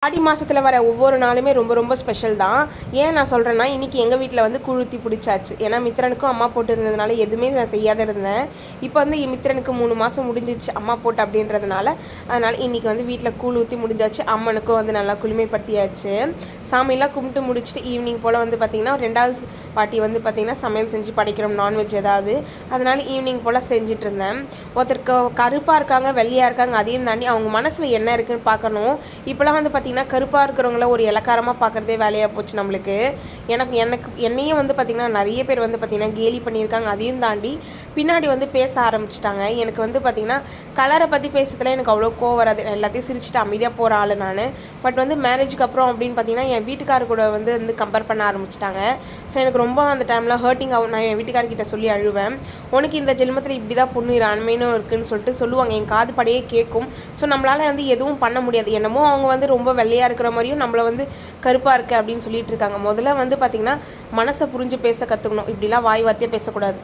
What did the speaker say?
ஆடி மாதத்தில் வர ஒவ்வொரு நாளுமே ரொம்ப ரொம்ப ஸ்பெஷல் தான். ஏன் நான் சொல்கிறேன்னா, இன்றைக்கி எங்கள் வீட்டில் வந்து கூழுத்தி பிடிச்சாச்சு. ஏன்னா மித்திரனுக்கும் அம்மா போட்டு இருந்ததுனால எதுவுமே நான் செய்யாத இருந்தேன். இப்போ வந்து மித்திரனுக்கு 3 மாதம் முடிஞ்சிச்சு அம்மா போட்டு அப்படின்றதுனால. அதனால் இன்றைக்கி வந்து வீட்டில் கூழ் ஊற்றி முடிஞ்சாச்சு. அம்மனுக்கும் வந்து நல்லா குளுமைப்படுத்தியாச்சு. சாமியெல்லாம் கும்பிட்டு முடிச்சுட்டு ஈவினிங் போல் வந்து பார்த்திங்கன்னா 2வது வாட்டி வந்து பார்த்திங்கன்னா சமையல் செஞ்சு படைக்கிறோம், நான்வெஜ் ஏதாவது. அதனால் ஈவினிங் போல் செஞ்சுட்டு இருந்தேன். ஒருத்தருக்கு கருப்பாக இருக்காங்க, வெள்ளையாக இருக்காங்க, அதையும் தாண்டி அவங்க மனசில் என்ன இருக்குதுன்னு பார்க்கணும். இப்போலாம் வந்து பார்த்திங்கன்னா கருப்பாக இருக்கிறவங்கள ஒரு இலக்காரமாக பார்க்குறதே வேலையாக போச்சு நம்மளுக்கு. என்னையும் வந்து பார்த்திங்கன்னா நிறைய பேர் வந்து பார்த்திங்கன்னா கேலி பண்ணியிருக்காங்க. அதையும் தாண்டி பின்னாடி வந்து பேச ஆரம்பிச்சிட்டாங்க. எனக்கு வந்து பார்த்திங்கன்னா கலரை பற்றி பேசுறதுல எனக்கு அவ்வளோ கோவம் வராது. எல்லாத்தையும் சிரிச்சுட்டு அமைதியாக போகிற ஆள் நான். பட் வந்து மேரேஜுக்கு அப்புறம் அப்படின்னு பார்த்திங்கன்னா என் வீட்டுக்காரர் கூட வந்து கம்பேர் பண்ண ஆரம்பிச்சிட்டாங்க. ஸோ எனக்கு ரொம்ப அந்த டைமில் ஹர்ட்டிங் ஆகும். நான் என் வீட்டுக்காரர்கிட்ட சொல்லி அழுவேன். உனக்கு இந்த ஜென்மத்தில் இப்படி தான் பொண்ணு அண்மையினும் இருக்குதுன்னு சொல்லிட்டு சொல்லுவாங்க. என் காது படையே கேட்கும். ஸோ நம்மளால் வந்து எதுவும் பண்ண முடியாது. என்னமோ அவங்க வந்து ரொம்ப வெள்ளையாக இருக்கிற மாதிரியும் நம்மளை வந்து கருப்பாக இருக்குது அப்படின்னு சொல்லிட்டு இருக்காங்க. முதல்ல வந்து பார்த்திங்கன்னா மனசை புரிஞ்சு பேச கற்றுக்கணும். இப்படிலாம் வாய் வார்த்தையாக பேசக்கூடாது.